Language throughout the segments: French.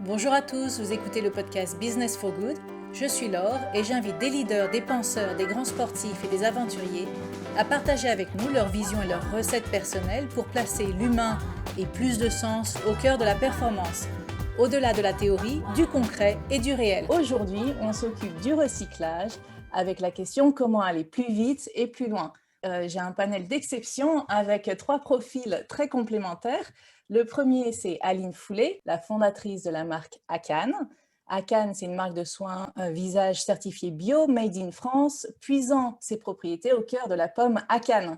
Bonjour à tous, vous écoutez le podcast Business for Good. Je suis Laure et j'invite des leaders, des penseurs, des grands sportifs et des aventuriers à partager avec nous leurs visions et leurs recettes personnelles pour placer l'humain et plus de sens au cœur de la performance, au-delà de la théorie, du concret et du réel. Aujourd'hui, on s'occupe du recyclage avec la question comment aller plus vite et plus loin. J'ai un panel d'exception avec 3 profils très complémentaires. Le premier, c'est Aline Foulet, la fondatrice de la marque Akan. Akan, c'est une marque de soins visage certifiée bio, made in France, puisant ses propriétés au cœur de la pomme Akan.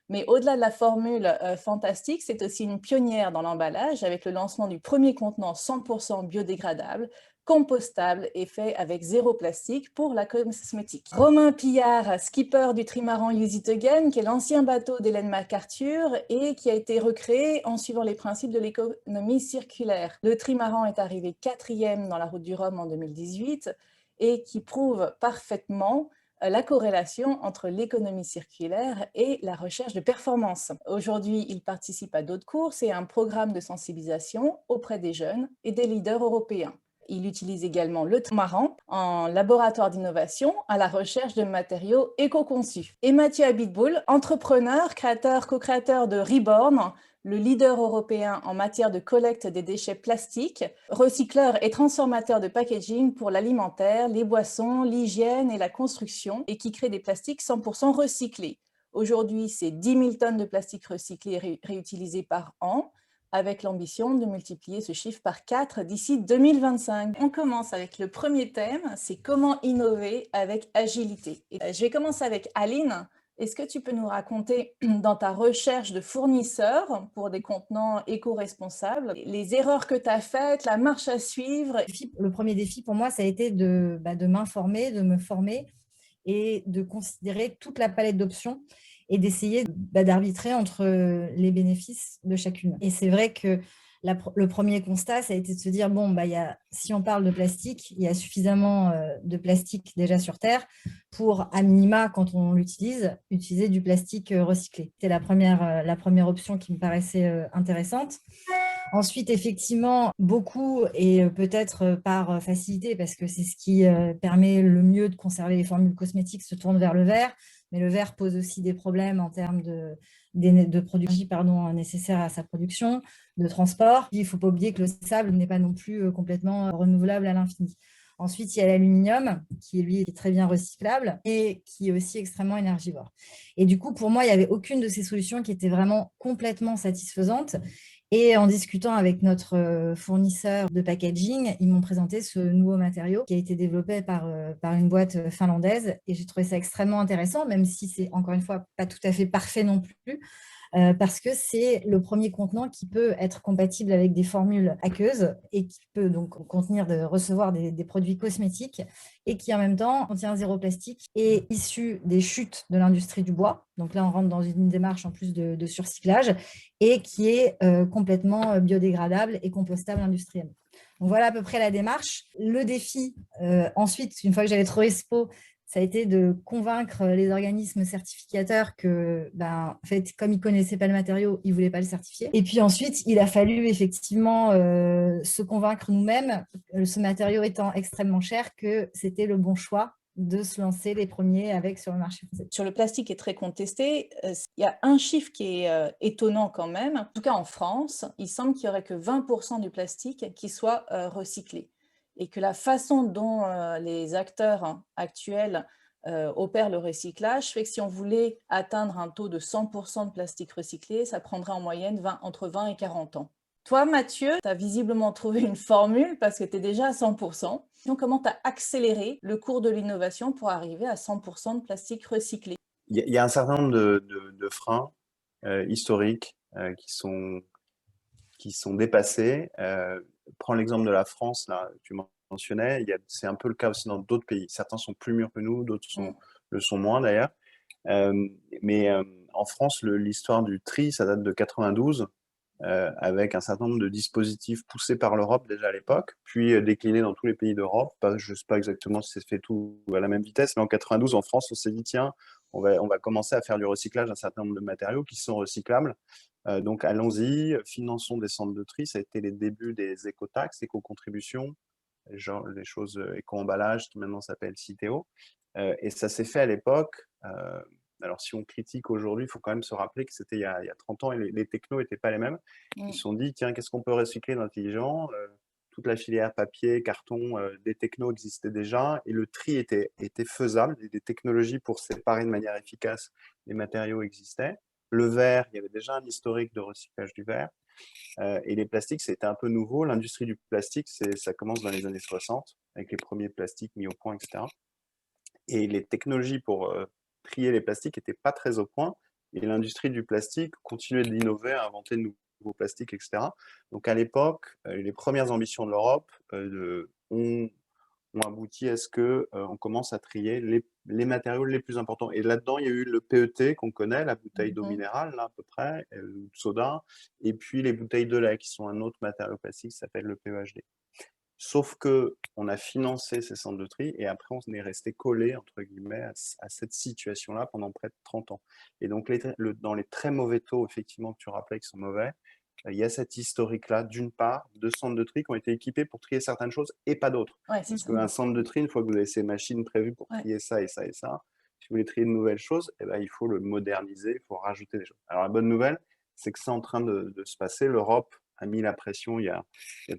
Mais au-delà de la formule fantastique, c'est aussi une pionnière dans l'emballage avec le lancement du premier contenant 100% biodégradable, compostable et fait avec zéro plastique pour la cosmétique. Romain Pillard, skipper du trimaran Use It Again, qui est l'ancien bateau d'Hélène MacArthur et qui a été recréé en suivant les principes de l'économie circulaire. Le trimaran est arrivé 4e dans la route du Rhum en 2018 et qui prouve parfaitement la corrélation entre l'économie circulaire et la recherche de performance. Aujourd'hui, il participe à d'autres courses et à un programme de sensibilisation auprès des jeunes et des leaders européens. Il utilise également le trimaran en laboratoire d'innovation à la recherche de matériaux éco-conçus. Et Mathieu Abitboul, entrepreneur, co-créateur de Reborn, le leader européen en matière de collecte des déchets plastiques, recycleur et transformateur de packaging pour l'alimentaire, les boissons, l'hygiène et la construction, et qui crée des plastiques 100% recyclés. Aujourd'hui, c'est 10 000 tonnes de plastique recyclé et réutilisé par an, avec l'ambition de multiplier ce chiffre par 4 d'ici 2025. On commence avec le premier thème, c'est comment innover avec agilité. Et je vais commencer avec Aline. Est-ce que tu peux nous raconter dans ta recherche de fournisseurs pour des contenants éco-responsables, les erreurs que tu as faites, la marche à suivre? Le premier défi pour moi, ça a été de m'informer, de me former et de considérer toute la palette d'options et d'essayer d'arbitrer entre les bénéfices de chacune. Et c'est vrai que le premier constat, ça a été de se dire, si on parle de plastique, il y a suffisamment de plastique déjà sur Terre pour, à minima, quand on l'utilise, utiliser du plastique recyclé. C'était la première option qui me paraissait intéressante. Ensuite, effectivement, beaucoup, et peut-être par facilité, parce que c'est ce qui permet le mieux de conserver les formules cosmétiques, se tournent vers le verre. Mais le verre pose aussi des problèmes en termes de production nécessaires à sa production, de transport. Il ne faut pas oublier que le sable n'est pas non plus complètement renouvelable à l'infini. Ensuite, il y a l'aluminium, qui lui est très bien recyclable et qui est aussi extrêmement énergivore. Et du coup, pour moi, il n'y avait aucune de ces solutions qui était vraiment complètement satisfaisante. Et en discutant avec notre fournisseur de packaging, ils m'ont présenté ce nouveau matériau qui a été développé par une boîte finlandaise. Et j'ai trouvé ça extrêmement intéressant, même si c'est encore une fois pas tout à fait parfait non plus. Parce que c'est le premier contenant qui peut être compatible avec des formules aqueuses et qui peut donc recevoir des produits cosmétiques et qui en même temps contient zéro plastique et issu des chutes de l'industrie du bois. Donc là, on rentre dans une démarche en plus de surcyclage et qui est complètement biodégradable et compostable industriellement. Donc voilà à peu près la démarche. Le défi, ensuite, une fois que j'avais trouvé ce pot, ça a été de convaincre les organismes certificateurs que, en fait, comme ils ne connaissaient pas le matériau, ils ne voulaient pas le certifier. Et puis ensuite, il a fallu effectivement se convaincre nous-mêmes, ce matériau étant extrêmement cher, que c'était le bon choix de se lancer les premiers avec sur le marché français. Sur le plastique qui est très contesté, il y a un chiffre qui est étonnant quand même. En tout cas, en France, il semble qu'il n'y aurait que 20% du plastique qui soit recyclé. Et que la façon dont les acteurs actuels opèrent le recyclage fait que si on voulait atteindre un taux de 100% de plastique recyclé, ça prendrait en moyenne entre 20 et 40 ans. Toi, Mathieu, tu as visiblement trouvé une formule parce que tu es déjà à 100%. Donc, comment tu as accéléré le cours de l'innovation pour arriver à 100% de plastique recyclé? Il y a un certain nombre de freins historiques qui sont dépassés. Prends l'exemple de la France, là, tu mentionnais, c'est un peu le cas aussi dans d'autres pays. Certains sont plus mûrs que nous, d'autres le sont moins d'ailleurs. Mais en France, l'histoire du tri, ça date de 92, avec un certain nombre de dispositifs poussés par l'Europe déjà à l'époque, puis déclinés dans tous les pays d'Europe. Je ne sais pas exactement si c'est fait tout à la même vitesse, mais en 92, en France, on s'est dit, tiens, on va commencer à faire du recyclage d'un certain nombre de matériaux qui sont recyclables. Donc allons-y, finançons des centres de tri. Ça a été les débuts des écotaxes, éco-contributions, genre les choses éco-emballage qui maintenant s'appellent Citeo. Et ça s'est fait à l'époque. Alors si on critique aujourd'hui, il faut quand même se rappeler que c'était il y a 30 ans et les technos n'étaient pas les mêmes. Ils se sont dit, tiens, qu'est-ce qu'on peut recycler d'intelligent? Toute la filière papier, carton, des technos existaient déjà et le tri était faisable. Des technologies pour séparer de manière efficace les matériaux existaient. Le verre, il y avait déjà un historique de recyclage du verre. Et les plastiques, c'était un peu nouveau. L'industrie du plastique, ça commence dans les années 60, avec les premiers plastiques mis au point, etc. Et les technologies pour trier les plastiques n'étaient pas très au point. Et l'industrie du plastique continuait d'innover, à inventer de nouveaux plastiques, etc. Donc à l'époque, les premières ambitions de l'Europe ont abouti à ce que on commence à trier les matériaux les plus importants. Et là-dedans, il y a eu le PET qu'on connaît, la bouteille d'eau minérale, là, à peu près, de soda, et puis les bouteilles de lait, qui sont un autre matériau plastique qui s'appelle le PEHD. Sauf que on a financé ces centres de tri et après on est resté collé entre guillemets à cette situation-là pendant près de 30 ans. Et donc dans les très mauvais taux, effectivement, que tu rappelais qui sont mauvais, il y a cette historique-là, d'une part, de centres de tri qui ont été équipés pour trier certaines choses et pas d'autres. Ouais, c'est Parce ça. qu'un centre de tri, une fois que vous avez ces machines prévues pour trier ça et ça et ça, si vous voulez trier de nouvelles choses, eh ben, il faut le moderniser, il faut rajouter des choses. Alors la bonne nouvelle, c'est que c'est en train de se passer. L'Europe a mis la pression il y a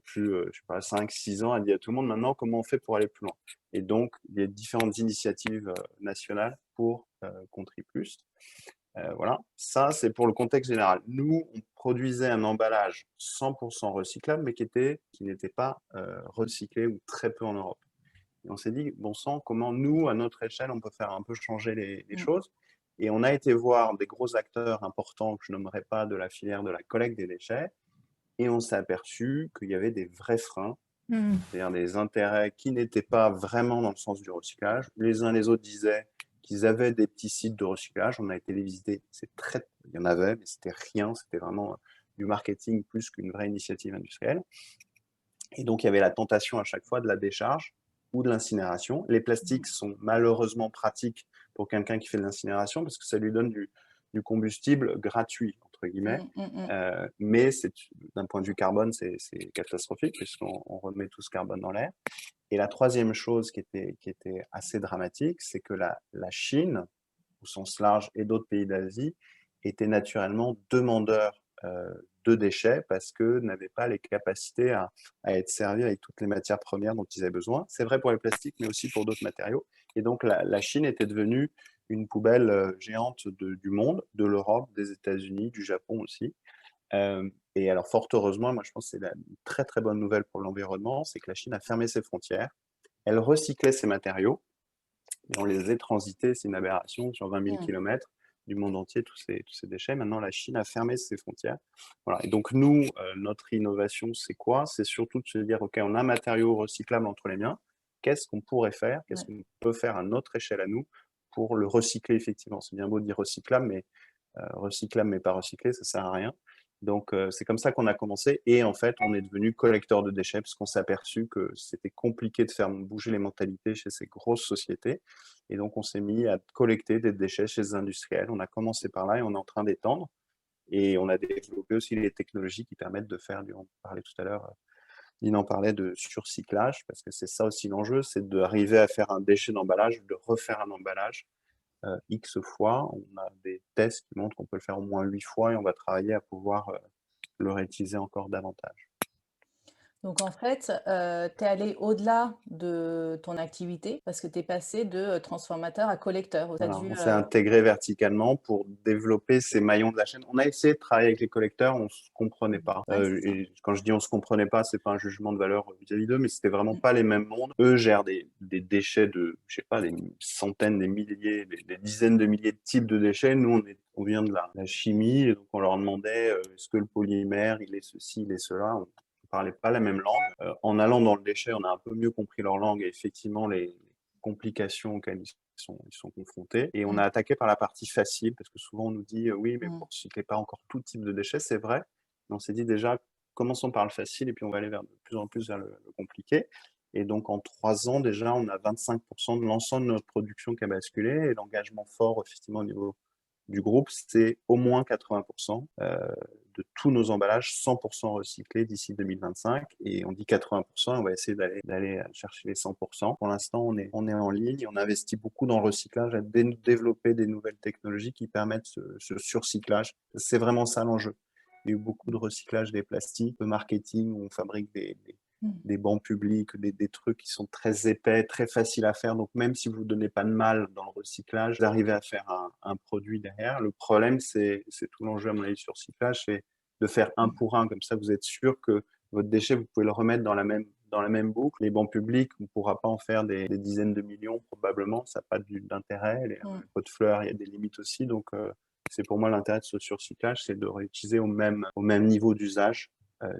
plus, je sais pas, 5, 6 ans, a dit à tout le monde maintenant comment on fait pour aller plus loin. Et donc, il y a différentes initiatives nationales pour Contri Plus. Voilà, ça c'est pour le contexte général. Nous, on produisait un emballage 100% recyclable, mais qui n'était pas recyclé ou très peu en Europe. Et on s'est dit, bon sang, comment nous, à notre échelle, on peut faire un peu changer les choses. Et on a été voir des gros acteurs importants que je nommerai pas de la filière de la collecte des déchets, et on s'est aperçu qu'il y avait des vrais freins, c'est-à-dire des intérêts qui n'étaient pas vraiment dans le sens du recyclage. Les uns les autres disaient qu'ils avaient des petits sites de recyclage. On a été les visiter, il y en avait, mais c'était rien, c'était vraiment du marketing plus qu'une vraie initiative industrielle. Et donc, il y avait la tentation à chaque fois de la décharge ou de l'incinération. Les plastiques sont malheureusement pratiques pour quelqu'un qui fait de l'incinération parce que ça lui donne du combustible gratuit, entre guillemets. Mais d'un point de vue carbone, c'est catastrophique puisqu'on remet tout ce carbone dans l'air. Et la troisième chose qui était assez dramatique, c'est que la Chine, au sens large, et d'autres pays d'Asie, étaient naturellement demandeurs de déchets parce que n'avaient pas les capacités à être servis avec toutes les matières premières dont ils avaient besoin. C'est vrai pour les plastiques, mais aussi pour d'autres matériaux. Et donc la Chine était devenue une poubelle géante du monde, de l'Europe, des États-Unis, du Japon aussi. Et alors fort heureusement, moi je pense que c'est une très très bonne nouvelle pour l'environnement, c'est que la Chine a fermé ses frontières. Elle recyclait ses matériaux, et on les a transités, c'est une aberration, sur 20 000 km du monde entier, tous ces déchets. Maintenant, la Chine a fermé ses frontières. Voilà. Et donc, nous, notre innovation, c'est quoi? C'est surtout de se dire, OK, on a un matériau recyclable entre les miens. Qu'est-ce qu'on pourrait faire? Qu'est-ce qu'on peut faire à notre échelle à nous pour le recycler effectivement? C'est bien beau de dire recyclable, mais pas recyclé, ça sert à rien. Donc, c'est comme ça qu'on a commencé. Et en fait, on est devenu collecteur de déchets parce qu'on s'est aperçu que c'était compliqué de faire bouger les mentalités chez ces grosses sociétés. Et donc, on s'est mis à collecter des déchets chez les industriels. On a commencé par là et on est en train d'étendre. Et on a développé aussi les technologies qui permettent de faire, on parlait tout à l'heure, il en parlait de surcyclage, parce que c'est ça aussi l'enjeu, c'est d'arriver à faire un déchet d'emballage, de refaire un emballage X fois. On a des tests qui montrent qu'on peut le faire au moins 8 fois et on va travailler à pouvoir le réutiliser encore davantage. Donc en fait, tu es allé au-delà de ton activité parce que tu es passé de transformateur à collecteur. Voilà, on s'est intégré verticalement pour développer ces maillons de la chaîne. On a essayé de travailler avec les collecteurs, on ne se comprenait pas. Et quand je dis on ne se comprenait pas, ce n'est pas un jugement de valeur vis-à-vis d'eux, mais ce n'était vraiment pas les mêmes mondes. Eux gèrent des déchets de, je sais pas, des centaines, des milliers, des dizaines de milliers de types de déchets. Nous, on vient de la chimie, et donc on leur demandait est-ce que le polymère, il est ceci, il est cela. On ne parlait pas la même langue. En allant dans le déchet, on a un peu mieux compris leur langue et effectivement les complications auxquelles ils sont confrontés. Et on a attaqué par la partie facile, parce que souvent on nous dit oui, mais vous ne recyclez pas encore tout type de déchets, c'est vrai. Mais on s'est dit déjà, commençons par le facile et puis on va aller de plus en plus vers le compliqué. Et donc en 3 ans déjà, on a 25% de l'ensemble de notre production qui a basculé et l'engagement fort effectivement au niveau du groupe, c'est au moins 80% de tous nos emballages 100% recyclés d'ici 2025. Et on dit 80%, on va essayer d'aller chercher les 100%. Pour l'instant, on est en ligne, on investit beaucoup dans le recyclage, à développer des nouvelles technologies qui permettent ce surcyclage. C'est vraiment ça l'enjeu. Il y a eu beaucoup de recyclage des plastiques, de marketing, où on fabrique des bancs publics, des trucs qui sont très épais, très faciles à faire. Donc, même si vous ne donnez pas de mal dans le recyclage, vous arrivez à faire un produit derrière. Le problème, c'est tout l'enjeu, à mon avis, sur recyclage, c'est de faire un pour un. Comme ça, vous êtes sûr que votre déchet, vous pouvez le remettre dans la même boucle. Les bancs publics, on ne pourra pas en faire des dizaines de millions, probablement. Ça n'a pas d'intérêt. Les pots de fleurs, il y a des limites aussi. Donc, c'est pour moi l'intérêt de ce surcyclage, c'est de réutiliser au même niveau d'usage,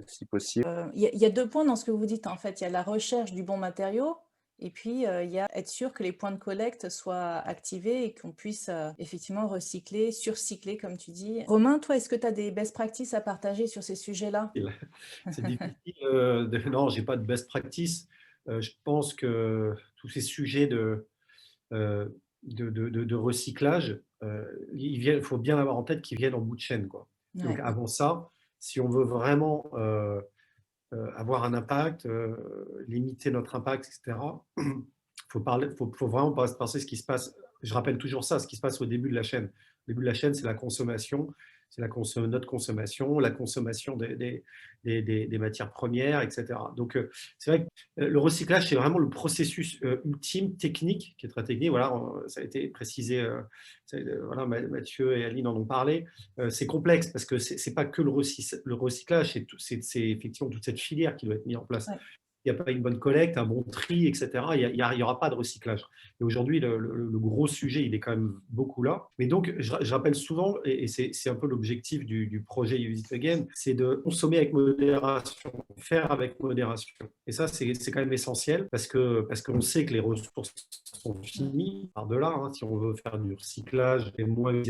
si possible. Il y a 2 points dans ce que vous dites, en fait. Il y a la recherche du bon matériau et puis il y a être sûr que les points de collecte soient activés et qu'on puisse effectivement recycler, surcycler, comme tu dis. Romain, toi, est-ce que tu as des best practices à partager sur ces sujets-là? C'est difficile. Non, j'ai pas de best practice. Je pense que tous ces sujets de recyclage, il faut bien avoir en tête qu'ils viennent en bout de chaîne, quoi. Ouais. Donc avant ça, si on veut vraiment avoir un impact, limiter notre impact, etc., faut vraiment penser ce qui se passe. Je rappelle toujours ça, ce qui se passe au début de la chaîne. Au début de la chaîne, c'est la consommation, c'est notre consommation, la consommation des matières premières, etc. Donc, c'est vrai que le recyclage, c'est vraiment le processus ultime, technique, qui est très technique. Voilà, ça a été précisé, voilà, Mathieu et Aline en ont parlé. C'est complexe parce que c'est pas que le recyclage, c'est effectivement toute cette filière qui doit être mise en place. Ouais. Il n'y a pas une bonne collecte, un bon tri, etc. Il n'y aura pas de recyclage. Et aujourd'hui, le gros sujet, il est quand même beaucoup là. Mais donc, je rappelle souvent, et c'est un peu l'objectif du projet Use It Again, c'est de consommer avec modération, faire avec modération. Et ça, c'est quand même essentiel parce qu'on sait que les ressources sont finies par-delà. Hein, si on veut faire du recyclage, des moins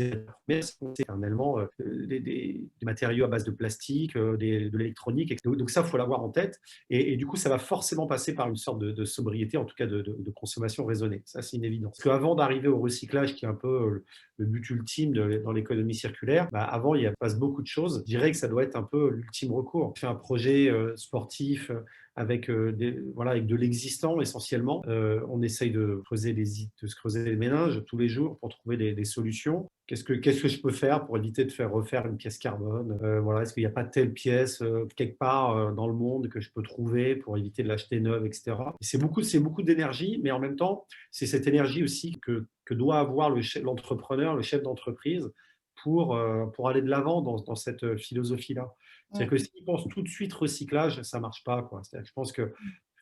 mais c'est éternellement des matériaux à base de plastique, de l'électronique, etc. Donc ça, il faut l'avoir en tête. Et du coup, ça va forcément passer par une sorte de sobriété, en tout cas de consommation raisonnée. Ça, c'est une évidence. Parce qu'avant d'arriver au recyclage, qui est un peu le but ultime dans l'économie circulaire, avant, il passe beaucoup de choses. Je dirais que ça doit être un peu l'ultime recours. On fait un projet sportif avec de l'existant essentiellement. On essaye de se creuser les méninges tous les jours pour trouver des solutions. Qu'est-ce que je peux faire pour éviter de faire refaire une pièce carbone? Est-ce qu'il n'y a pas telle pièce quelque part dans le monde que je peux trouver pour éviter de l'acheter neuve, etc. Et c'est beaucoup d'énergie, mais en même temps, c'est cette énergie aussi que doit avoir l'entrepreneur, le chef d'entreprise, pour aller de l'avant dans cette philosophie-là. C'est-à-dire que s'il pense tout de suite recyclage, ça ne marche pas, quoi. C'est-à-dire que je pense qu'il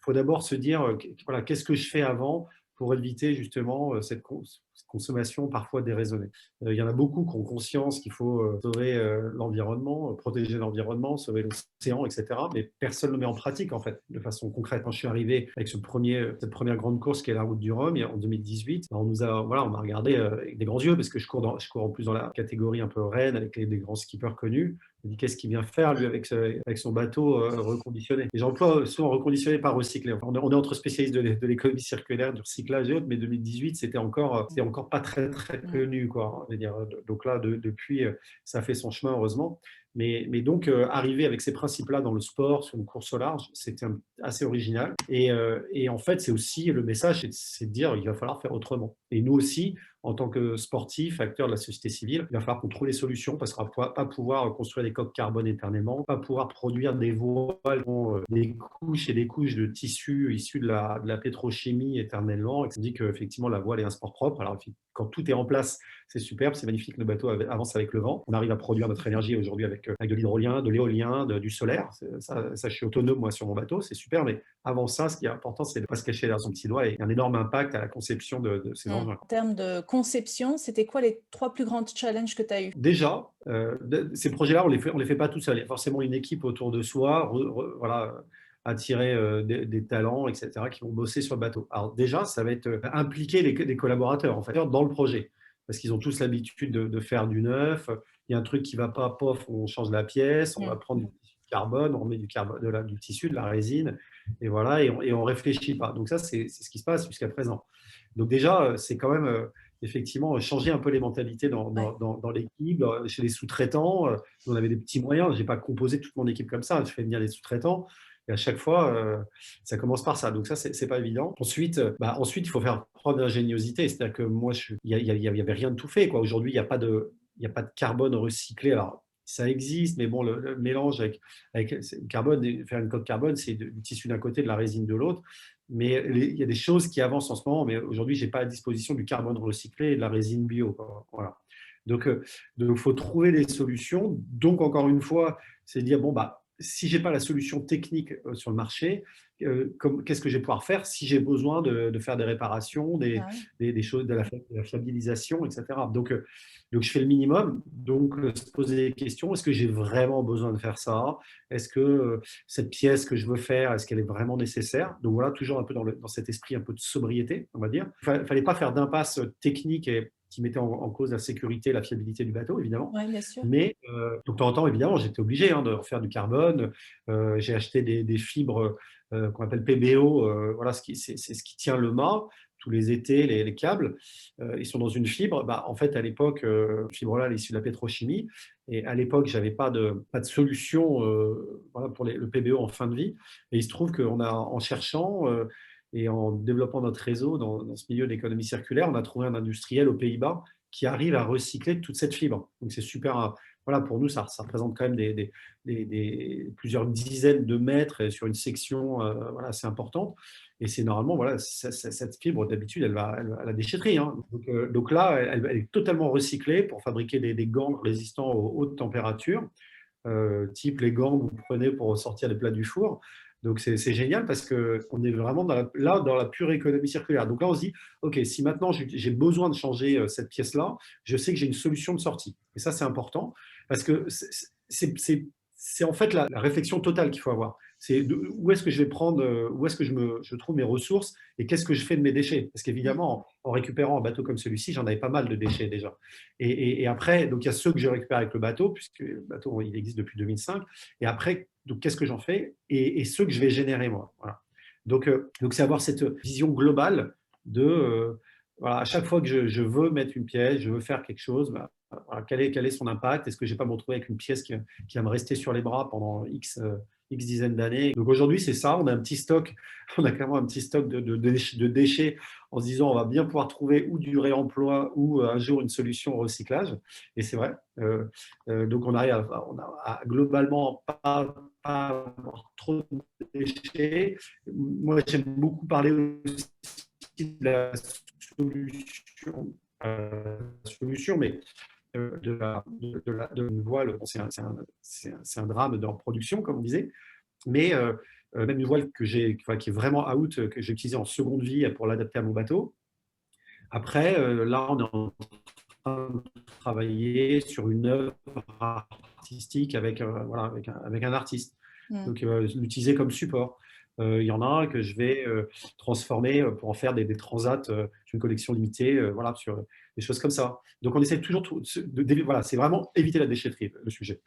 faut d'abord se dire voilà, qu'est-ce que je fais avant pour éviter justement cette consommation parfois déraisonnée. Il y en a beaucoup qui ont conscience qu'il faut sauver l'environnement, protéger l'environnement, sauver l'océan, etc. Mais personne ne le met en pratique, en fait, de façon concrète. Quand je suis arrivé avec cette première grande course qui est la Route du Rhum, en 2018, on m'a regardé avec des grands yeux, parce que je cours en plus dans la catégorie un peu reine, avec des grands skippers connus. Je me dis, qu'est-ce qu'il vient faire, lui, avec son bateau reconditionné? Et j'emploie souvent reconditionné par recyclé. On est entre spécialistes de l'économie circulaire, du recyclage et autres, mais 2018, c'était encore pas très, très connu, quoi. Je veux dire, donc là, depuis, ça a fait son chemin, heureusement. Mais donc, arriver avec ces principes-là dans le sport, sur une course au large, c'était assez original. Et en fait, c'est aussi le message, c'est de dire il va falloir faire autrement. Et nous aussi, en tant que sportifs, acteurs de la société civile, il va falloir qu'on trouve les solutions parce qu'on ne va pas pouvoir construire des coques carbone éternellement, pas pouvoir produire des voiles, des couches et des couches de tissus issus de la pétrochimie éternellement. Et on dit qu'effectivement, la voile est un sport propre. Alors, quand tout est en place, c'est superbe, c'est magnifique, le bateau avance avec le vent. On arrive à produire notre énergie aujourd'hui avec de l'hydrolien, de l'éolien, du solaire. Ça, je suis autonome, moi, sur mon bateau, c'est super. Mais avant ça, ce qui est important, c'est de ne pas se cacher derrière son petit doigt. Et il y a un énorme impact à la conception de ces engins. En termes de conception, c'était quoi les 3 plus grands challenges que tu as eu? Déjà, ces projets-là, on les fait pas tout seul. Il y a forcément une équipe autour de soi, attirer des talents, etc., qui vont bosser sur le bateau. Alors déjà, ça va être impliquer les collaborateurs, en fait, dans le projet, parce qu'ils ont tous l'habitude de faire du neuf. Il y a un truc qui ne va pas, pof, on change la pièce, on va prendre du tissu de carbone, on met du tissu, de la résine, et voilà, et on ne réfléchit pas. Donc ça, c'est ce qui se passe jusqu'à présent. Donc déjà, c'est quand même effectivement changer un peu les mentalités dans l'équipe, chez les sous-traitants. On avait des petits moyens. Je n'ai pas composé toute mon équipe comme ça. Je fais venir des sous-traitants. Et à chaque fois, ça commence par ça. Donc ça, c'est pas évident. Ensuite, il faut faire preuve d'ingéniosité. C'est-à-dire que moi, il y avait rien de tout fait, quoi. Aujourd'hui, il y a pas de carbone recyclé. Alors, ça existe, mais bon, le mélange avec le carbone, faire une coque carbone, c'est du tissu d'un côté, de la résine de l'autre. Mais il y a des choses qui avancent en ce moment, mais aujourd'hui, je n'ai pas à disposition du carbone recyclé et de la résine bio, quoi. Voilà. Donc, il faut trouver des solutions. Donc, encore une fois, c'est dire, bon, si je n'ai pas la solution technique sur le marché, qu'est-ce que je vais pouvoir faire si j'ai besoin de faire des réparations, des choses, de la fiabilisation, etc. Donc, je fais le minimum. Donc, se poser des questions. Est-ce que j'ai vraiment besoin de faire ça? Est-ce que cette pièce que je veux faire, est-ce qu'elle est vraiment nécessaire? Donc, voilà, toujours un peu dans cet esprit un peu de sobriété, on va dire. Il ne fallait pas faire d'impasse technique qui mettait en cause la sécurité et la fiabilité du bateau, évidemment. Oui, bien sûr. Mais de temps en temps, évidemment, j'étais obligé de refaire du carbone. J'ai acheté des fibres qu'on appelle PBO. Voilà, c'est ce qui tient le mât. Tous les étés, les câbles, ils sont dans une fibre. En fait, à l'époque, fibre-là, elle est issue de la pétrochimie. Et à l'époque, je n'avais pas de solution voilà, pour le PBO en fin de vie. Et il se trouve en cherchant et en développant notre réseau dans ce milieu de l'économie circulaire, on a trouvé un industriel aux Pays-Bas qui arrive à recycler toute cette fibre. Donc, c'est super. Voilà, pour nous, ça représente quand même plusieurs dizaines de mètres sur une section voilà, assez importante. Et c'est normalement, voilà, cette fibre, d'habitude, elle va à la déchetterie. Hein. Donc là, elle est totalement recyclée pour fabriquer des gants résistants aux hautes températures, type les gants que vous prenez pour sortir les plats du four. Donc, c'est génial parce qu'on est vraiment dans la pure économie circulaire. Donc là, on se dit, OK, si maintenant j'ai besoin de changer cette pièce-là, je sais que j'ai une solution de sortie. Et ça, c'est important parce que c'est en fait la réflexion totale qu'il faut avoir. C'est où est-ce que je vais prendre, où est-ce que je trouve mes ressources et qu'est-ce que je fais de mes déchets. Parce qu'évidemment, en récupérant un bateau comme celui-ci, j'en avais pas mal de déchets déjà. Et après, donc il y a ceux que je récupère avec le bateau, puisque le bateau, il existe depuis 2005. Et après, donc qu'est-ce que j'en fais et ceux que je vais générer moi. Voilà. Donc c'est avoir cette vision globale de voilà, à chaque fois que je veux mettre une pièce, je veux faire quelque chose, voilà, quel est son impact? Est-ce que je ne vais pas me retrouver avec une pièce qui va me rester sur les bras pendant X dizaines d'années? Donc aujourd'hui, c'est ça. On a un petit stock, on a clairement un petit stock de déchets en se disant on va bien pouvoir trouver ou du réemploi ou un jour une solution au recyclage. Et c'est vrai. Donc on arrive à globalement pas avoir trop de déchets. Moi, j'aime beaucoup parler aussi de la solution, mais de une voile, c'est un drame dans la production, comme on disait, mais même une voile qui est vraiment out, que j'ai utilisée en seconde vie pour l'adapter à mon bateau. Après, là, on est en train de travailler sur une œuvre artistique avec un artiste, donc l'utiliser comme support. Il y en a un que je vais transformer pour en faire des transats, une collection limitée, voilà, sur des choses comme ça. Donc, on essaie toujours voilà, c'est vraiment éviter la déchetterie, le sujet.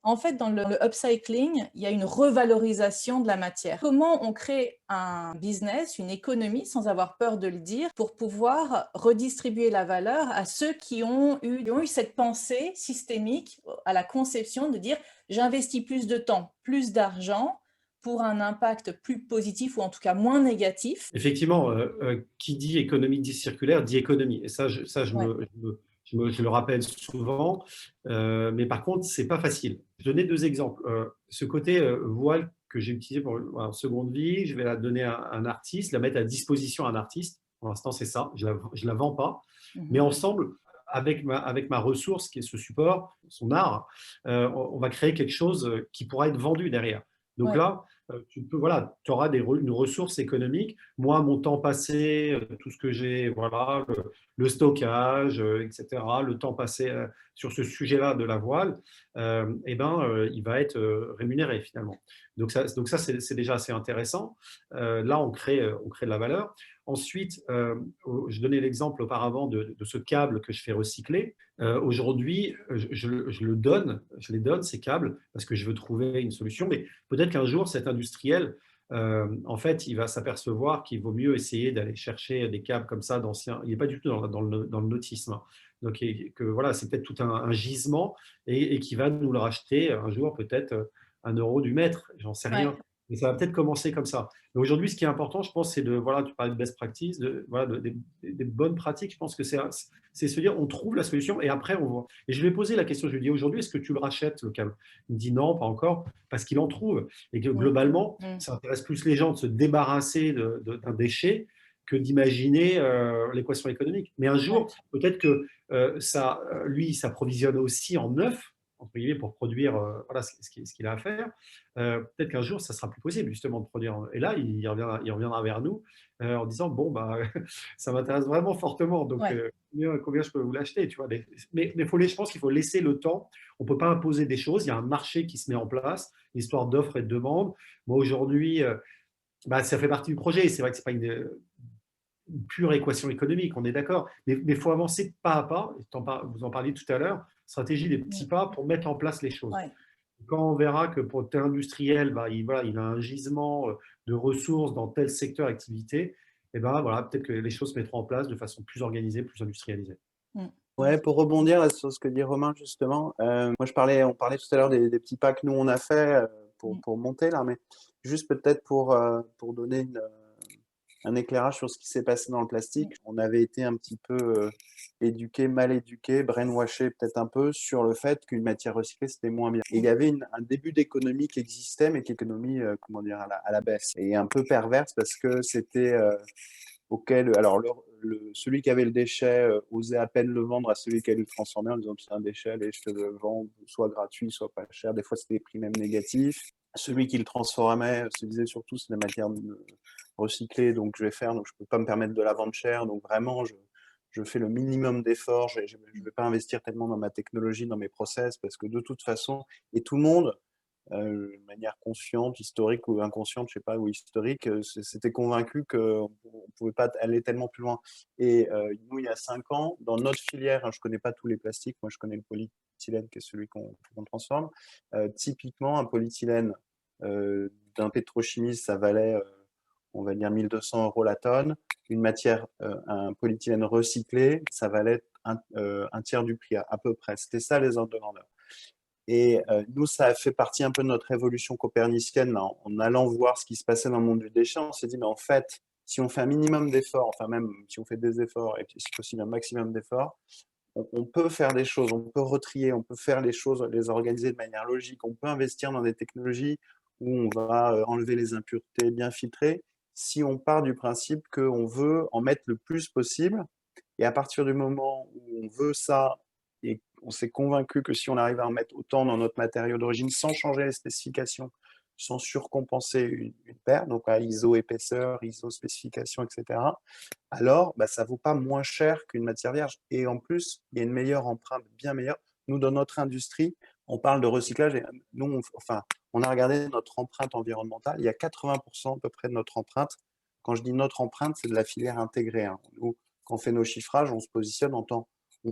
En fait, dans le upcycling, il y a une revalorisation de la matière. Comment on crée un business, une économie, sans avoir peur de le dire, pour pouvoir redistribuer la valeur à ceux qui ont eu cette pensée systémique à la conception de dire j'investis plus de temps, plus d'argent pour un impact plus positif ou en tout cas moins négatif. Effectivement, qui dit économie circulaire dit économie. Et ça, je le rappelle souvent. Mais par contre, ce n'est pas facile. Je vais donner 2 exemples. Ce côté voile que j'ai utilisé pour en seconde vie, je vais la donner à un artiste, la mettre à disposition à un artiste. Pour l'instant, c'est ça. Je ne la vends pas. Mais ensemble, avec ma ressource qui est ce support, son art, on va créer quelque chose qui pourra être vendu derrière. Donc là, tu auras une ressource économique. Moi, mon temps passé, tout ce que j'ai, voilà, le stockage, etc., le temps passé sur ce sujet-là de la voile, il va être rémunéré finalement. Donc ça c'est déjà assez intéressant. Là, on crée de la valeur. Ensuite, je donnais l'exemple auparavant de ce câble que je fais recycler. Aujourd'hui, je les donne, ces câbles, parce que je veux trouver une solution. Mais peut-être qu'un jour, cet industriel en fait, il va s'apercevoir qu'il vaut mieux essayer d'aller chercher des câbles comme ça d'anciens. Il n'est pas du tout dans le nautisme, hein. Donc, que voilà, c'est peut-être tout un gisement et qui va nous le racheter un jour peut-être 1 € du mètre, j'en sais rien. Ouais. Mais ça va peut-être commencer comme ça. Mais aujourd'hui, ce qui est important, je pense, c'est de, voilà, tu parlais de best practice, voilà, des bonnes pratiques. Je pense que c'est se dire, on trouve la solution et après, on voit. Et je lui ai posé la question, je lui ai dit, aujourd'hui, est-ce que tu le rachètes, le câble? Il me dit non, pas encore, parce qu'il en trouve. Et que globalement, ça intéresse plus les gens de se débarrasser d'un déchet que d'imaginer l'équation économique. Mais un jour, peut-être que lui, il s'approvisionne aussi en neuf, entre guillemets, pour produire voilà, ce qu'il a à faire. Peut-être qu'un jour, ça sera plus possible justement de produire. Et là, il reviendra vers nous en disant, bon, bah, ça m'intéresse vraiment fortement, donc combien je peux vous l'acheter, tu vois. Mais je pense qu'il faut laisser le temps. On ne peut pas imposer des choses. Il y a un marché qui se met en place, l'histoire d'offres et de demande. Moi, aujourd'hui, bah, ça fait partie du projet. C'est vrai que ce n'est pas une pure équation économique, on est d'accord. Mais il faut avancer pas à pas. Vous en parliez tout à l'heure, stratégie des petits pas pour mettre en place les choses. Ouais. Quand on verra que pour tel industriel, bah, il a un gisement de ressources dans tel secteur d'activité, et ben voilà, peut-être que les choses se mettront en place de façon plus organisée, plus industrialisée. Ouais, pour rebondir là, sur ce que dit Romain justement, moi on parlait tout à l'heure des petits pas que nous on a fait pour monter là, mais juste peut-être pour donner un éclairage sur ce qui s'est passé dans le plastique. On avait été un petit peu mal éduqué, brainwashé peut-être un peu sur le fait qu'une matière recyclée c'était moins bien. Et il y avait un début d'économie qui existait, mais qui économie comment dire à la baisse et un peu perverse parce que c'était alors celui qui avait le déchet osait à peine le vendre à celui qui allait le transformer en disant que c'est un déchet, allez, je te le vends, soit gratuit, soit pas cher. Des fois, c'était des prix même négatifs. Celui qui le transformait se disait surtout c'est de la matière recyclée, donc je ne peux pas me permettre de la vendre cher. Donc vraiment, je fais le minimum d'efforts. Je ne vais pas investir tellement dans ma technologie, dans mes process, parce que de toute façon, et tout le monde, de manière consciente, historique ou inconsciente, je sais pas, ou historique, s'était convaincu qu'on ne pouvait pas aller tellement plus loin. Et nous, il y a 5 ans, dans notre filière, hein, je ne connais pas tous les plastiques, moi je connais le polyéthylène qui est celui qu'on transforme. Typiquement, un polyéthylène d'un pétrochimiste, ça valait, on va dire, 1 200 € la tonne. Une matière, un polyéthylène recyclé, ça valait un tiers du prix à peu près. C'était ça les ordres de grandeur. Et nous, ça a fait partie un peu de notre évolution copernicienne là, en allant voir ce qui se passait dans le monde du déchet. On s'est dit, mais en fait, si on fait un minimum d'efforts, enfin même si on fait des efforts et si possible un maximum d'efforts, on peut faire des choses, on peut retrier, on peut faire les choses, les organiser de manière logique, on peut investir dans des technologies où on va enlever les impuretés, bien filtrer, si on part du principe qu'on veut en mettre le plus possible. Et à partir du moment où on veut ça, et on s'est convaincu que si on arrive à en mettre autant dans notre matériau d'origine sans changer les spécifications, sans surcompenser une perte, donc à ISO épaisseur, ISO spécification, etc., alors bah, ça ne vaut pas moins cher qu'une matière vierge. Et en plus, il y a une meilleure empreinte, bien meilleure. Nous, dans notre industrie, on parle de recyclage. Et nous, on a regardé notre empreinte environnementale. Il y a 80% à peu près de notre empreinte. Quand je dis notre empreinte, c'est de la filière intégrée, hein. Nous, quand on fait nos chiffrages, on se positionne en tant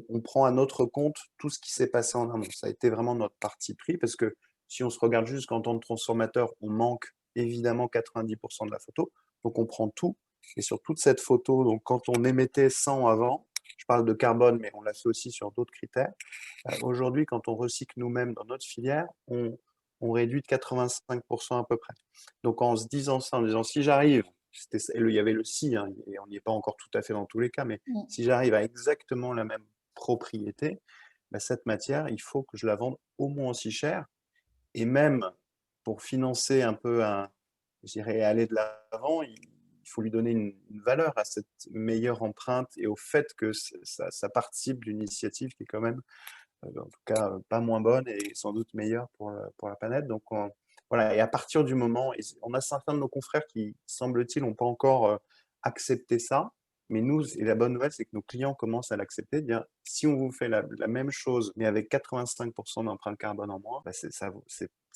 on prend à notre compte tout ce qui s'est passé en amont. Ça a été vraiment notre parti pris parce que si on se regarde juste qu'en tant que transformateur, on manque évidemment 90% de la photo. Donc on prend tout. Et sur toute cette photo, donc quand on émettait 100 avant, je parle de carbone, mais on l'a fait aussi sur d'autres critères. Aujourd'hui, quand on recycle nous-mêmes dans notre filière, on réduit de 85% à peu près. Donc en se disant ça, en disant si j'arrive, il y avait le si, hein, et on n'y est pas encore tout à fait dans tous les cas, mais si j'arrive à exactement la même propriété, bah, cette matière, il faut que je la vende au moins aussi cher. Et même pour financer un peu je dirais, aller de l'avant, il faut lui donner une valeur à cette meilleure empreinte et au fait que ça participe d'une initiative qui est quand même, en tout cas, pas moins bonne et sans doute meilleure pour la planète. Donc, voilà. Et à partir du moment, et on a certains de nos confrères qui, semble-t-il, n'ont pas encore accepté ça. Mais nous, et la bonne nouvelle, c'est que nos clients commencent à l'accepter, de dire si on vous fait la même chose, mais avec 85% d'empreinte carbone en moins, bah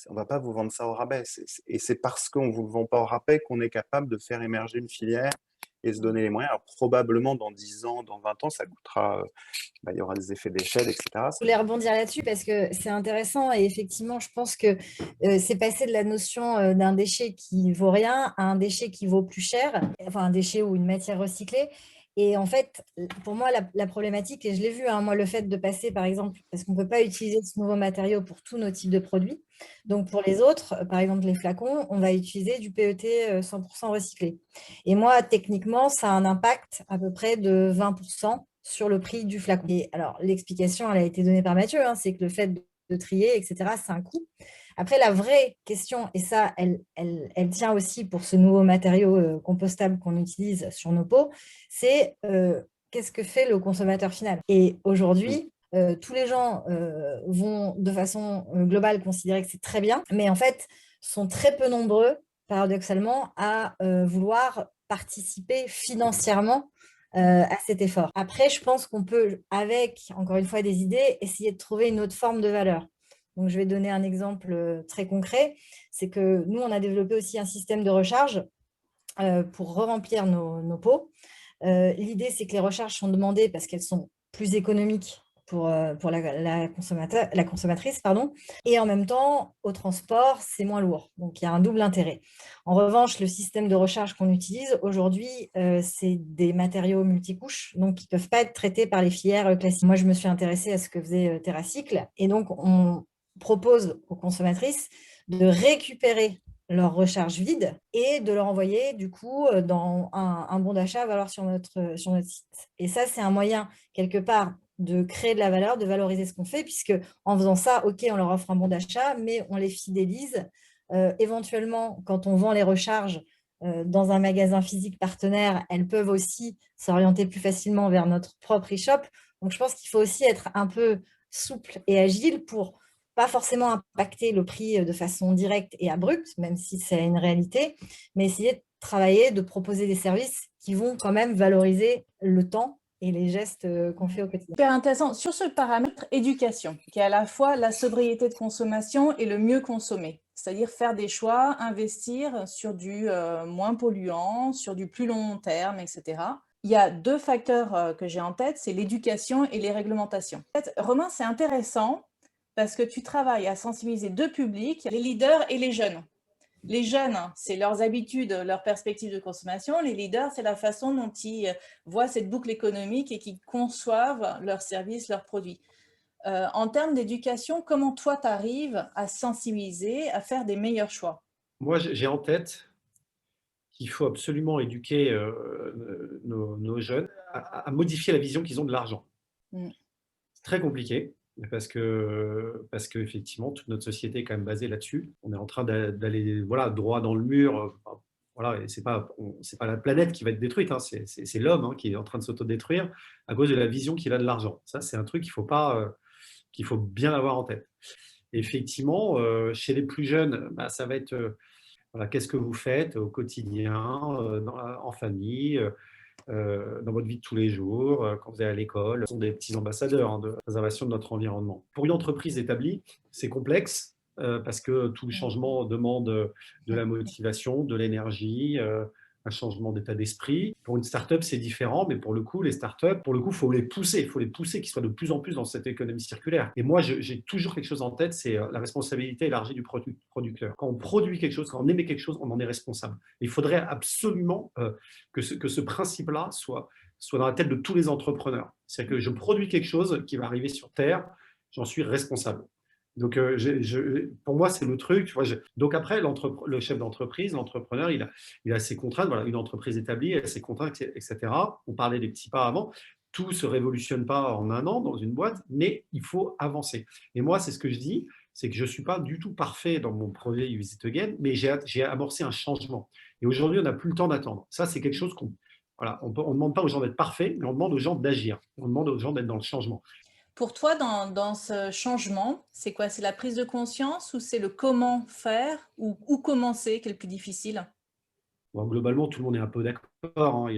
on ne va pas vous vendre ça au rabais. Et c'est parce qu'on ne vous le vend pas au rabais qu'on est capable de faire émerger une filière et se donner les moyens. Alors probablement dans 10 ans, dans 20 ans, ça coûtera, il y aura des effets d'échelle, etc. Je voulais rebondir là-dessus parce que c'est intéressant et effectivement, je pense que c'est passé de la notion d'un déchet qui vaut rien à un déchet qui vaut plus cher, enfin un déchet ou une matière recyclée. Et en fait, pour moi, la problématique, et je l'ai vu, hein, moi, le fait de passer, par exemple, parce qu'on ne peut pas utiliser ce nouveau matériau pour tous nos types de produits. Donc, pour les autres, par exemple, les flacons, on va utiliser du PET 100% recyclé. Et moi, techniquement, ça a un impact à peu près de 20% sur le prix du flacon. Et alors, l'explication, elle a été donnée par Mathieu, hein, c'est que le fait de trier, etc., c'est un coût. Après, la vraie question, et ça, elle tient aussi pour ce nouveau matériau compostable qu'on utilise sur nos pots, c'est qu'est-ce que fait le consommateur final? Et aujourd'hui, tous les gens vont de façon globale considérer que c'est très bien, mais en fait, sont très peu nombreux, paradoxalement, à vouloir participer financièrement à cet effort. Après, je pense qu'on peut, avec, encore une fois, des idées, essayer de trouver une autre forme de valeur. Donc, je vais donner un exemple très concret. C'est que nous, on a développé aussi un système de recharge pour re-remplir nos pots. L'idée, c'est que les recharges sont demandées parce qu'elles sont plus économiques pour la consommatrice, pardon. Et en même temps, au transport, c'est moins lourd. Donc, il y a un double intérêt. En revanche, le système de recharge qu'on utilise aujourd'hui, c'est des matériaux multicouches, donc qui ne peuvent pas être traités par les filières classiques. Moi, je me suis intéressée à ce que faisait TerraCycle. Et donc, on propose aux consommatrices de récupérer leur recharge vide et de leur envoyer du coup dans un bon d'achat à valoir sur notre site. Et ça, c'est un moyen quelque part de créer de la valeur, de valoriser ce qu'on fait, puisque en faisant ça, ok, on leur offre un bon d'achat, mais on les fidélise. Éventuellement, quand on vend les recharges dans un magasin physique partenaire, elles peuvent aussi s'orienter plus facilement vers notre propre e-shop. Donc, je pense qu'il faut aussi être un peu souple et agile pour pas forcément impacter le prix de façon directe et abrupte, même si c'est une réalité, mais essayer de travailler, de proposer des services qui vont quand même valoriser le temps et les gestes qu'on fait au quotidien. Super intéressant. Sur ce paramètre éducation, qui est à la fois la sobriété de consommation et le mieux consommer, c'est-à-dire faire des choix, investir sur du moins polluant, sur du plus long terme, etc. Il y a deux facteurs que j'ai en tête, c'est l'éducation et les réglementations. En fait, Romain, c'est intéressant parce que tu travailles à sensibiliser deux publics, les leaders et les jeunes. Les jeunes, c'est leurs habitudes, leurs perspectives de consommation. Les leaders, c'est la façon dont ils voient cette boucle économique et qu'ils conçoivent leurs services, leurs produits. En termes d'éducation, comment toi, tu arrives à sensibiliser, à faire des meilleurs choix? Moi, j'ai en tête qu'il faut absolument éduquer nos jeunes à modifier la vision qu'ils ont de l'argent. C'est très compliqué parce que effectivement, toute notre société est quand même basée là-dessus. On est en train d'aller voilà, droit dans le mur. Voilà, et c'est pas la planète qui va être détruite, hein, c'est l'homme hein, qui est en train de s'autodétruire à cause de la vision qu'il a de l'argent. Ça, c'est un truc qu'il faut bien avoir en tête. Et effectivement, chez les plus jeunes, ça va être voilà, qu'est-ce que vous faites au quotidien, en famille, dans votre vie de tous les jours, quand vous allez à l'école. Ce sont des petits ambassadeurs hein, de la préservation de notre environnement. Pour une entreprise établie, c'est complexe parce que tout changement demande de la motivation, de l'énergie, un changement d'état d'esprit. Pour une start-up, c'est différent, mais pour le coup, les start-up, pour le coup, il faut les pousser qu'ils soient de plus en plus dans cette économie circulaire. Et moi, j'ai toujours quelque chose en tête, c'est la responsabilité élargie du producteur. Quand on produit quelque chose, quand on émet quelque chose, on en est responsable. Et il faudrait absolument que ce principe-là soit dans la tête de tous les entrepreneurs. C'est-à-dire que je produis quelque chose qui va arriver sur Terre, j'en suis responsable. Donc, pour moi, c'est le truc. Tu vois, donc après, le chef d'entreprise, l'entrepreneur, il a ses contraintes. Voilà, une entreprise établie, elle a ses contraintes, etc. On parlait des petits pas avant. Tout ne se révolutionne pas en un an dans une boîte, mais il faut avancer. Et moi, c'est ce que je dis, c'est que je ne suis pas du tout parfait dans mon projet Use It Again, mais j'ai amorcé un changement. Et aujourd'hui, on n'a plus le temps d'attendre. Ça, c'est quelque chose qu'on... Voilà, on ne demande pas aux gens d'être parfaits, mais on demande aux gens d'agir. On demande aux gens d'être dans le changement. Pour toi, dans ce changement, c'est quoi? C'est la prise de conscience ou c'est le comment faire ou où commencer qui est le plus difficile? Bon, globalement, tout le monde est un peu d'accord. Hein. Il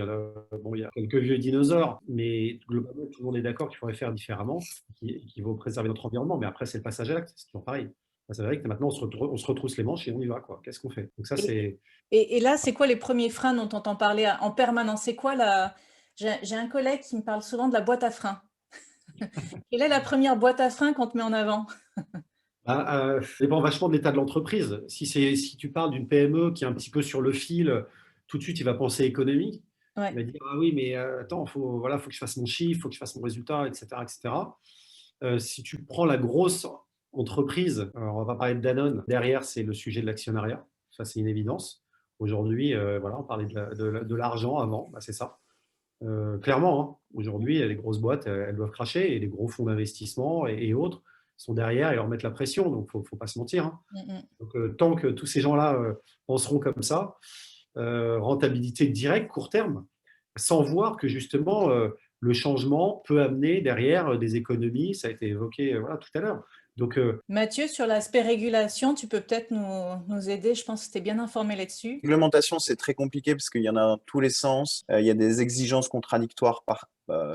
y a quelques vieux dinosaures, mais globalement, tout le monde est d'accord qu'il faudrait faire différemment, qu'il faut préserver notre environnement. Mais après, c'est le passage à l'acte, c'est toujours pareil. bah, c'est vrai que maintenant, on se retrousse les manches et on y va, quoi. Qu'est-ce qu'on fait? Donc ça, Et, c'est… et là, c'est quoi les premiers freins dont on entend parler en permanence? C'est quoi la... J'ai un collègue qui me parle souvent de la boîte à frein. Quelle est la première boîte à frein qu'on te met en avant? Ça dépend vachement de l'état de l'entreprise. Si tu parles d'une PME qui est un petit peu sur le fil, tout de suite, il va penser économie. Il Ouais. va dire: «Ah oui, mais attends, voilà, faut que je fasse mon chiffre, il faut que je fasse mon résultat, et cetera, et cetera». Si tu prends la grosse entreprise, alors on va pas parler de Danone, derrière, c'est le sujet de l'actionnariat. Ça, c'est une évidence. Aujourd'hui, voilà, on parlait de l'argent avant, bah, c'est ça. Clairement, hein, aujourd'hui, les grosses boîtes, elles doivent cracher et les gros fonds d'investissement et autres sont derrière et leur mettent la pression. Donc, faut pas se mentir, hein. Mm, Donc, tant que tous ces gens-là penseront comme ça, rentabilité directe, court terme, sans voir que justement, le changement peut amener derrière des économies. Ça a été évoqué voilà, tout à l'heure. Donc, Mathieu, sur l'aspect régulation, tu peux peut-être nous aider. Je pense que tu es bien informé là-dessus. Réglementation, c'est très compliqué parce qu'il y en a dans tous les sens. Il y a des exigences contradictoires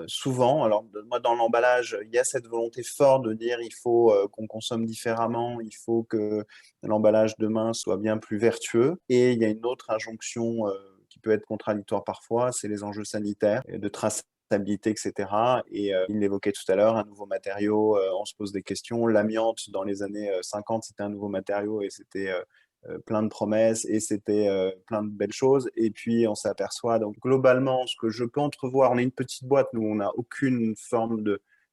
souvent. Alors, moi, dans l'emballage, il y a cette volonté forte de dire il faut qu'on consomme différemment, il faut que l'emballage demain soit bien plus vertueux. Et il y a une autre injonction qui peut être contradictoire parfois, c'est les enjeux sanitaires, de traçabilité, etc. Et il l'évoquait tout à l'heure, un nouveau matériau, on se pose des questions. L'amiante, dans les années 50, c'était un nouveau matériau et c'était plein de promesses et c'était plein de belles choses. Et puis, on s'aperçoit, donc globalement, ce que je peux entrevoir, on est une petite boîte, nous, on n'a aucune forme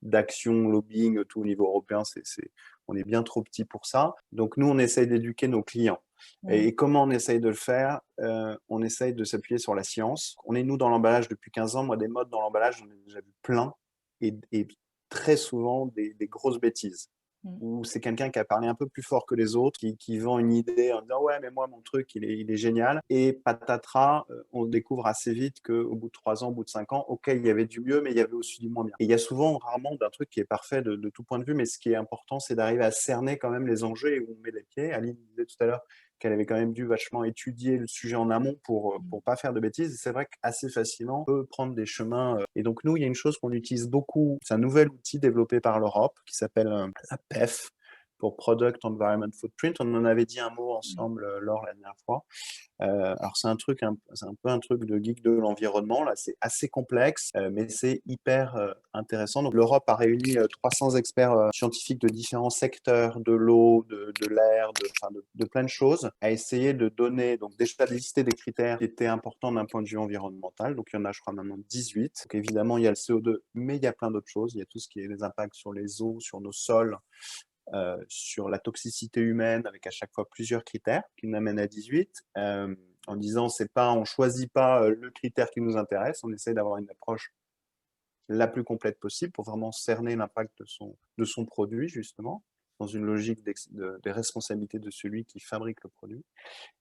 d'action, lobbying, tout au niveau européen, on est bien trop petit pour ça. Donc, nous, on essaye d'éduquer nos clients. Et comment on essaye de le faire? On essaye de s'appuyer sur la science. On est, nous, dans l'emballage depuis 15 ans. Moi, des modes dans l'emballage, j'en ai déjà vu plein. Et très souvent, des grosses bêtises Mm. où c'est quelqu'un qui a parlé un peu plus fort que les autres, qui vend une idée en disant ouais mais moi mon truc il est génial et patatras, on découvre assez vite qu'au bout de 3 ans, au bout de 5 ans, ok il y avait du mieux mais il y avait aussi du moins bien. Et il y a souvent rarement d'un truc qui est parfait de tout point de vue, mais ce qui est important c'est d'arriver à cerner quand même les enjeux et où on met les pieds. Aline disait tout à l'heure qu'elle avait quand même dû vachement étudier le sujet en amont pour pas faire de bêtises. Et c'est vrai qu'assez facilement, on peut prendre des chemins. Et donc, nous, il y a une chose qu'on utilise beaucoup. C'est un nouvel outil développé par l'Europe qui s'appelle la PEF, pour Product Environment Footprint. On en avait dit un mot ensemble, Laure, la dernière fois. Alors c'est c'est un peu un truc de geek de l'environnement. Là, c'est assez complexe, mais c'est hyper intéressant. Donc l'Europe a réuni 300 experts scientifiques de différents secteurs, de l'eau, de l'air, de plein de choses, à essayer de donner, donc déjà de lister des critères qui étaient importants d'un point de vue environnemental. Donc il y en a, je crois, maintenant 18. Donc évidemment, il y a le CO2, mais il y a plein d'autres choses. Il y a tout ce qui est les impacts sur les eaux, sur nos sols, sur la toxicité humaine, avec à chaque fois plusieurs critères qui nous amènent à 18, en disant on choisit pas le critère qui nous intéresse, on essaie d'avoir une approche la plus complète possible pour vraiment cerner l'impact de son produit, justement, dans une logique de responsabilité de celui qui fabrique le produit.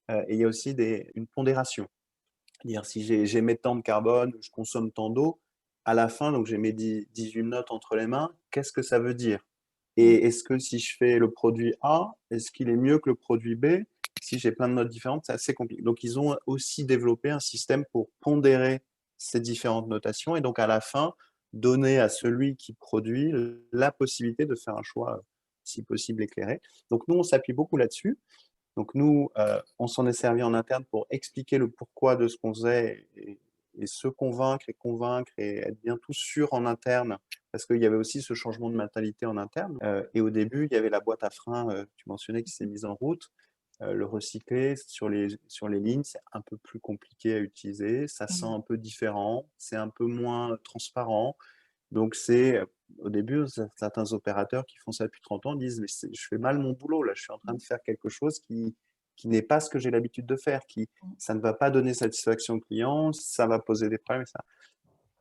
Et il y a aussi une pondération. C'est-à-dire, si j'émets tant de carbone, je consomme tant d'eau, à la fin, donc j'ai mes 18 notes entre les mains, qu'est-ce que ça veut dire? Et est-ce que si je fais le produit A, est-ce qu'il est mieux que le produit B? Si j'ai plein de notes différentes, c'est assez compliqué. Donc, ils ont aussi développé un système pour pondérer ces différentes notations et donc à la fin, donner à celui qui produit la possibilité de faire un choix, si possible, éclairé. Donc, nous, on s'appuie beaucoup là-dessus. Donc, nous, on s'en est servi en interne pour expliquer le pourquoi de ce qu'on faisait et se convaincre et être bien tous sûrs en interne, parce qu'il y avait aussi ce changement de mentalité en interne. Et au début, il y avait la boîte à frein, tu mentionnais, qui s'est mise en route. Le recycler sur les lignes, c'est un peu plus compliqué à utiliser, ça sent un peu différent, c'est un peu moins transparent. Donc, au début, certains opérateurs qui font ça depuis 30 ans disent, mais je fais mal mon boulot, là, je suis en train de faire quelque chose qui n'est pas ce que j'ai l'habitude de faire, ça ne va pas donner satisfaction au client, ça va poser des problèmes, ça.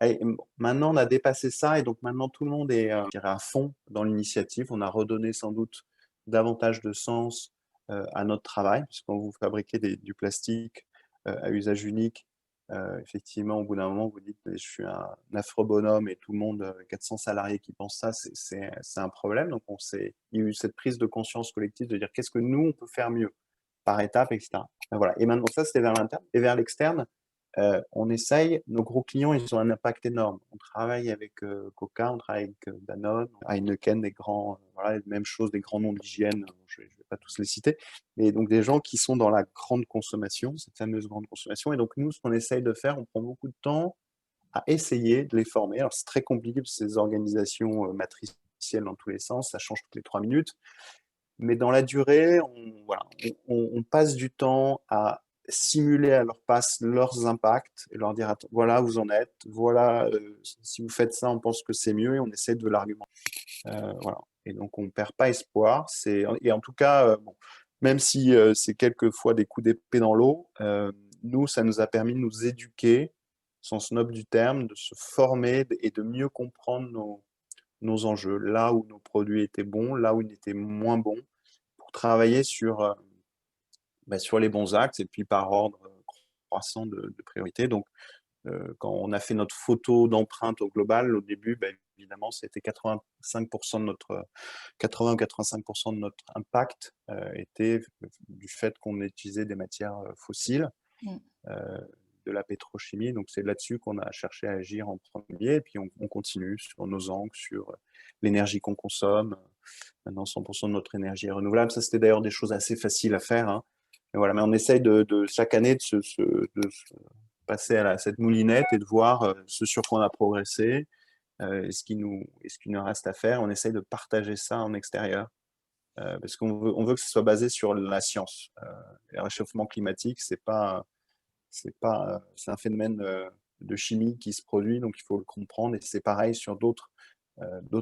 Et maintenant, on a dépassé ça et donc maintenant, tout le monde est je dirais, à fond dans l'initiative. On a redonné sans doute davantage de sens à notre travail, puisqu'on vous fabriquez du plastique à usage unique. Effectivement, au bout d'un moment, vous dites, je suis un affreux bonhomme et tout le monde, 400 salariés qui pensent ça, c'est un problème. Donc, il y a eu cette prise de conscience collective de dire qu'est-ce que nous, on peut faire mieux par étapes, etc. Et voilà. Et maintenant, ça, c'était vers l'interne. Et vers l'externe, on essaye, nos gros clients, ils ont un impact énorme. On travaille avec Coca, on travaille avec Danone, Heineken, des grands, voilà, même chose, des grands noms de l'hygiène, je ne vais pas tous les citer, mais donc des gens qui sont dans la grande consommation, cette fameuse grande consommation. Et donc nous, ce qu'on essaye de faire, on prend beaucoup de temps à essayer de les former. Alors c'est très compliqué parce que ces organisations matricielles dans tous les sens, ça change toutes les 3 minutes. Mais dans la durée, voilà, on passe du temps à simuler à leur passe leurs impacts et leur dire voilà, vous en êtes, voilà, si vous faites ça, on pense que c'est mieux et on essaie de l'argumenter. Voilà. Et donc, on ne perd pas espoir. Et en tout cas, bon, même si c'est quelquefois des coups d'épée dans l'eau, nous, ça nous a permis de nous éduquer, au sens noble du terme, de se former et de mieux comprendre nos enjeux, là où nos produits étaient bons, là où ils étaient moins bons, pour travailler sur les bons axes et puis par ordre croissant de priorité. Donc, quand on a fait notre photo d'empreinte au global, au début, évidemment, c'était 80 ou 85% de notre impact était du fait qu'on utilisait des matières fossiles, de la pétrochimie. Donc, c'est là-dessus qu'on a cherché à agir en premier. Et puis, on continue sur nos angles, sur l'énergie qu'on consomme. Maintenant, 100% de notre énergie est renouvelable. Ça, c'était d'ailleurs des choses assez faciles à faire. Hein. Mais voilà, mais on essaye de chaque année de se passer à cette moulinette et de voir ce sur quoi on a progressé, et ce qui nous reste à faire. On essaye de partager ça en extérieur. Parce qu'on veut que ce soit basé sur la science. Le réchauffement climatique, c'est un phénomène de chimie qui se produit, donc il faut le comprendre. Et c'est pareil sur d'autres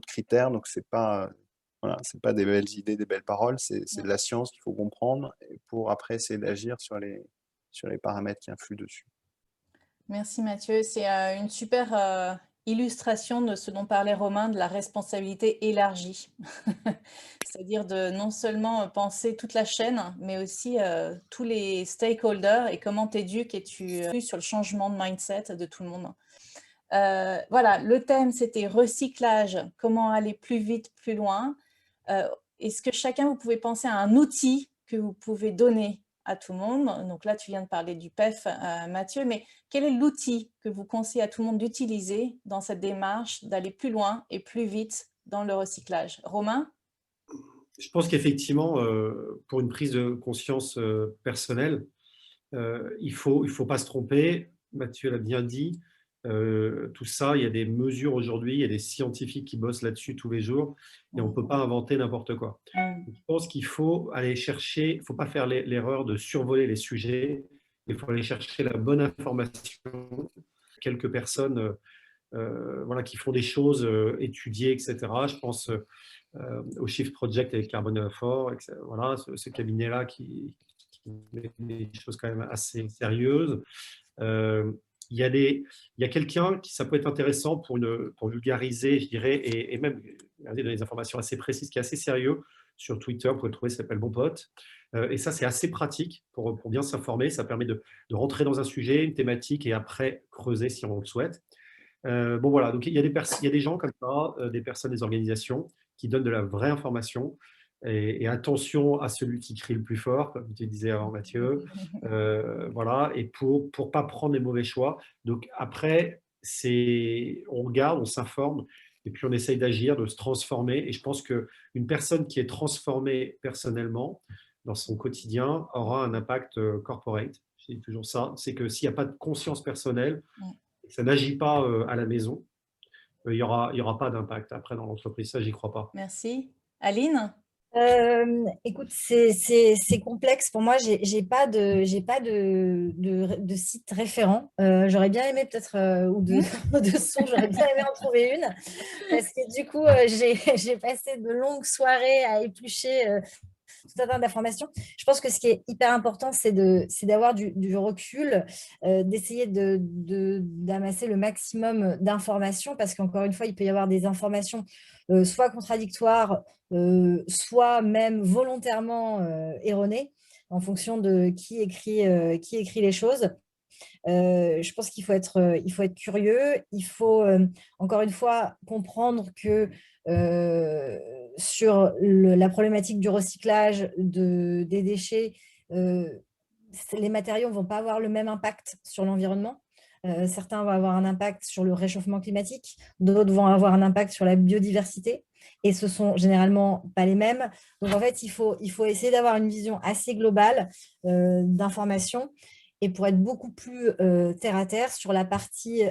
critères. Donc c'est pas des belles idées, des belles paroles. C'est de la science qu'il faut comprendre pour après essayer d'agir sur les paramètres qui influent dessus. Merci Mathieu. C'est une super illustration de ce dont parlait Romain, de la responsabilité élargie. C'est-à-dire de non seulement penser toute la chaîne, mais aussi tous les stakeholders et comment tu éduques et tu sur le changement de mindset de tout le monde. Voilà, le thème c'était recyclage, comment aller plus vite, plus loin. Est-ce que chacun, vous pouvez penser à un outil que vous pouvez donner à tout le monde? Donc là, tu viens de parler du PEF, Mathieu, mais quel est l'outil que vous conseillez à tout le monde d'utiliser dans cette démarche d'aller plus loin et plus vite dans le recyclage? Romain? Je pense qu'effectivement, pour une prise de conscience personnelle, il faut pas se tromper. Mathieu l'a bien dit. Tout ça, il y a des mesures aujourd'hui, il y a des scientifiques qui bossent là-dessus tous les jours et on ne peut pas inventer n'importe quoi. Je pense qu'il faut aller chercher, il ne faut pas faire l'erreur de survoler les sujets, il faut aller chercher la bonne information. Quelques personnes voilà, qui font des choses étudiées, etc. Je pense au Shift Project avec Carbone Fort, voilà, ce cabinet-là qui met des choses quand même assez sérieuses. Il y a quelqu'un qui ça peut être intéressant pour vulgariser, je dirais, et même donner des informations assez précises, qui est assez sérieux sur Twitter, vous pouvez le trouver, ça s'appelle Bon Pote. Et ça, c'est assez pratique pour bien s'informer. Ça permet de rentrer dans un sujet, une thématique, et après creuser si on le souhaite. Bon, voilà, donc il y a des gens comme ça, des personnes, des organisations qui donnent de la vraie information. Et attention à celui qui crie le plus fort, comme tu disais avant Mathieu, voilà, et pour pas prendre les mauvais choix. Donc après, on regarde, on s'informe, et puis on essaye d'agir, de se transformer. Et je pense qu'une personne qui est transformée personnellement dans son quotidien aura un impact corporate. Je dis toujours ça, c'est que s'il n'y a pas de conscience personnelle, ça n'agit pas à la maison, il y aura pas d'impact après dans l'entreprise. Ça, j'y crois pas. Merci. Aline? Écoute, c'est complexe. Pour moi, j'ai pas de site référent. J'aurais bien aimé peut-être, ou de son, j'aurais bien aimé en trouver une. Parce que du coup, j'ai passé de longues soirées à éplucher tout un tas d'informations. Je pense que ce qui est hyper important, c'est d'avoir du recul, d'essayer d'amasser le maximum d'informations, parce qu'encore une fois, il peut y avoir des informations soit contradictoires, soit même volontairement erronées, en fonction de qui écrit les choses. Je pense qu'il faut être curieux. Il faut, encore une fois, comprendre que sur la problématique du recyclage des déchets, les matériaux ne vont pas avoir le même impact sur l'environnement. Certains vont avoir un impact sur le réchauffement climatique, d'autres vont avoir un impact sur la biodiversité, et ce sont généralement pas les mêmes. Donc en fait, il faut essayer d'avoir une vision assez globale d'information, et pour être beaucoup plus terre à terre sur la partie,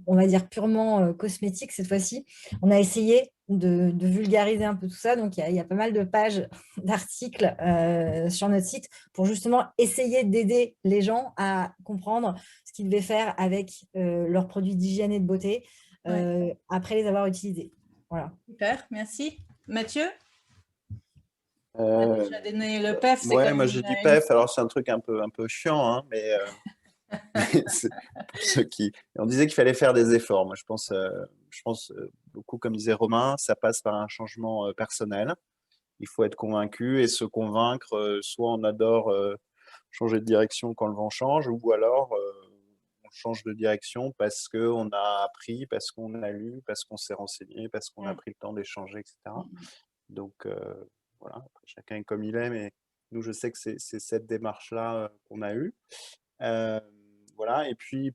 on va dire, purement cosmétique cette fois-ci, on a essayé de vulgariser un peu tout ça. Donc, il y a pas mal de pages d'articles sur notre site pour justement essayer d'aider les gens à comprendre ce qu'ils devaient faire avec leurs produits d'hygiène et de beauté après les avoir utilisés. Voilà. Super, merci. Mathieu? Euh, Tu as donné le PEF, c'est ouais, comme moi j'ai dit PEF, alors c'est un truc un peu chiant, hein, mais c'est pour ceux qui. On disait qu'il fallait faire des efforts. Moi, je pense beaucoup, comme disait Romain, ça passe par un changement personnel. Il faut être convaincu et se convaincre. Soit on adore changer de direction quand le vent change, ou alors on change de direction parce qu'on a appris, parce qu'on a lu, parce qu'on s'est renseigné, parce qu'on a pris le temps d'échanger, etc. Donc voilà, après, chacun est comme il est, mais nous, je sais que c'est cette démarche-là qu'on a eue. Euh, voilà, et puis,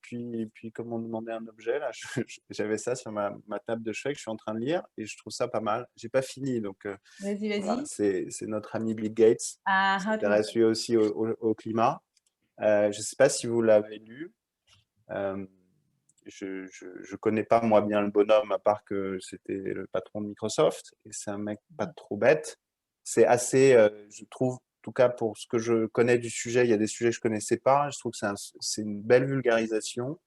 comme on demandait un objet, là, j'avais ça sur ma table de chevet que je suis en train de lire et je trouve ça pas mal. J'ai pas fini, donc Vas-y, voilà, vas-y. c'est notre ami Bill Gates Ah, qui s'intéresse lui aussi au climat. Je sais pas si vous l'avez lu. Euh, je connais pas moi bien le bonhomme, à part que c'était le patron de Microsoft et c'est un mec pas trop bête. C'est assez, je trouve, en tout cas pour ce que je connais du sujet, il y a des sujets que je connaissais pas. Je trouve que c'est une belle vulgarisation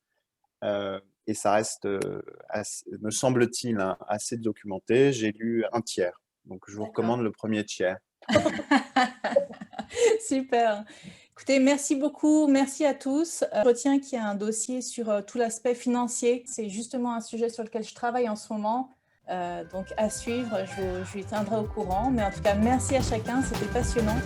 et ça reste, me semble-t-il, hein, assez documenté. J'ai lu un tiers, donc je vous recommande le premier tiers. Super. Écoutez, merci beaucoup, merci à tous. Je retiens qu'il y a un dossier sur tout l'aspect financier. C'est justement un sujet sur lequel je travaille en ce moment. Donc à suivre, je lui tiendrai au courant. Mais en tout cas, merci à chacun, c'était passionnant.